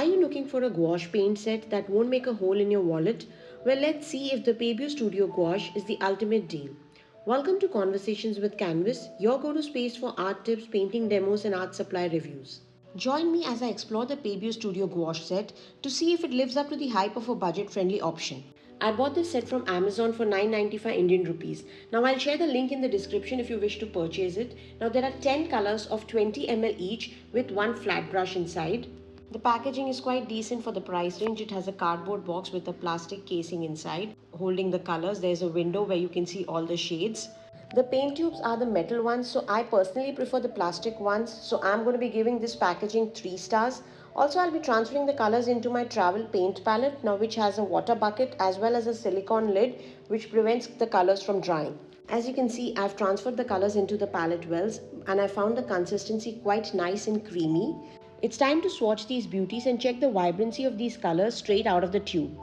Are you looking for a gouache paint set that won't make a hole in your wallet? Well, let's see if the Pebeo Studio Gouache is the ultimate deal. Welcome to Conversations with Canvas, your go-to space for art tips, painting demos and art supply reviews. Join me as I explore the Pebeo Studio Gouache set to see if it lives up to the hype of a budget-friendly option. I bought this set from Amazon for 995 Indian rupees. Now I'll share the link in the description if you wish to purchase it. Now there are 10 colors of 20 ml each with one flat brush inside. The packaging is quite decent for the price range. It has a cardboard box with a plastic casing inside holding the colors. There's a window where you can see all the shades. The paint tubes are the metal ones, so I personally prefer the plastic ones. So I'm going to be giving this packaging 3 stars. Also, I'll be transferring the colors into my travel paint palette now, which has a water bucket as well as a silicone lid which prevents the colors from drying. As you can see, I've transferred the colors into the palette wells and I found the consistency quite nice and creamy. It's time to swatch these beauties and check the vibrancy of these colors straight out of the tube.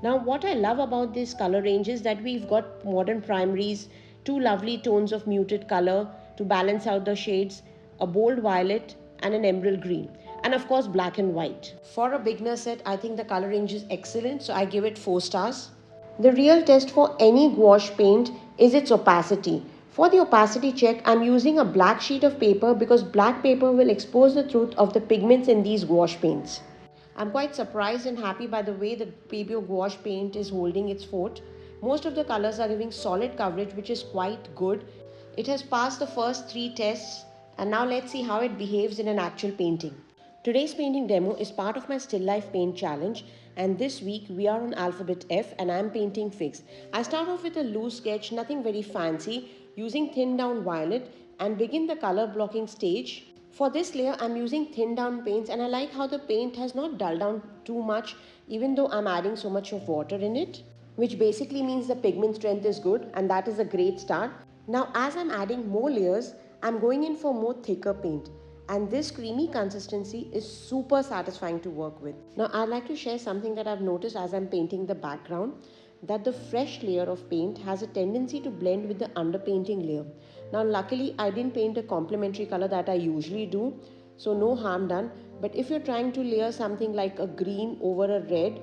Now, what I love about this color range is that we've got modern primaries, 2 lovely tones of muted color to balance out the shades, a bold violet and an emerald green, and of course black and white. For a beginner set, I think the color range is excellent, so I give it 4 stars. The real test for any gouache paint is its opacity. For the opacity check, I'm using a black sheet of paper because black paper will expose the truth of the pigments in these gouache paints. I'm quite surprised and happy by the way the Pebeo Gouache paint is holding its fort. Most of the colors are giving solid coverage, which is quite good. It has passed the first 3 tests and now let's see how it behaves in an actual painting. Today's painting demo is part of my still life paint challenge, and this week we are on alphabet F and I'm painting figs. I start off with a loose sketch, nothing very fancy, using thin down violet and begin the color blocking stage. For this layer, I'm using thin down paints and I like how the paint has not dulled down too much even though I'm adding so much of water in it, which basically means the pigment strength is good, and that is a great start. Now as I'm adding more layers, I'm going in for more thicker paint. And this creamy consistency is super satisfying to work with. Now I'd like to share something that I've noticed as I'm painting the background, that the fresh layer of paint has a tendency to blend with the underpainting layer. Now luckily I didn't paint a complementary color that I usually do, so no harm done. But if you're trying to layer something like a green over a red,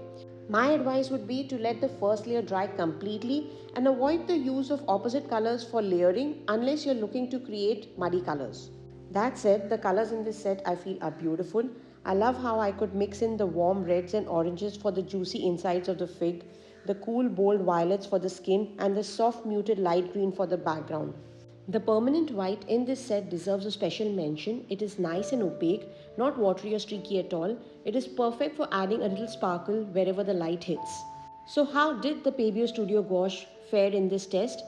my advice would be to let the first layer dry completely and avoid the use of opposite colors for layering unless you're looking to create muddy colors. That said, the colors in this set I feel are beautiful. I love how I could mix in the warm reds and oranges for the juicy insides of the fig, the cool bold violets for the skin, and the soft muted light green for the background. The permanent white in this set deserves a special mention. It is nice and opaque, not watery or streaky at all. It is perfect for adding a little sparkle wherever the light hits. So how did the Pebeo Studio Gouache fare in this test?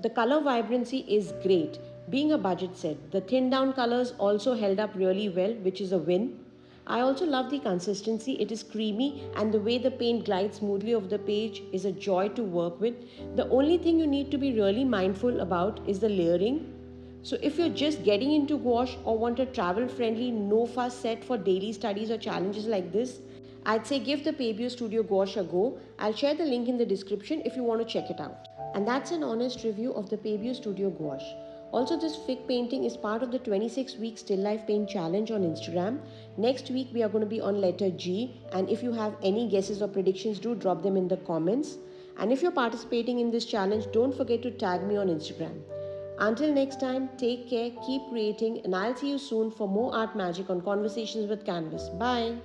The color vibrancy is great. Being a budget set, the thin down colors also held up really well, which is a win. I also love the consistency. It is creamy and the way the paint glides smoothly over the page is a joy to work with. The only thing you need to be really mindful about is the layering. So if you're just getting into gouache or want a travel friendly no fuss set for daily studies or challenges like this, I'd say give the Pebeo Studio Gouache a go. I'll share the link in the description if you want to check it out. And that's an honest review of the Pebeo Studio Gouache. Also, this fig painting is part of the 26-week Still Life Paint Challenge on Instagram. Next week, we are going to be on letter G. And if you have any guesses or predictions, do drop them in the comments. And if you're participating in this challenge, don't forget to tag me on Instagram. Until next time, take care, keep creating, and I'll see you soon for more art magic on Conversations with Canvas. Bye.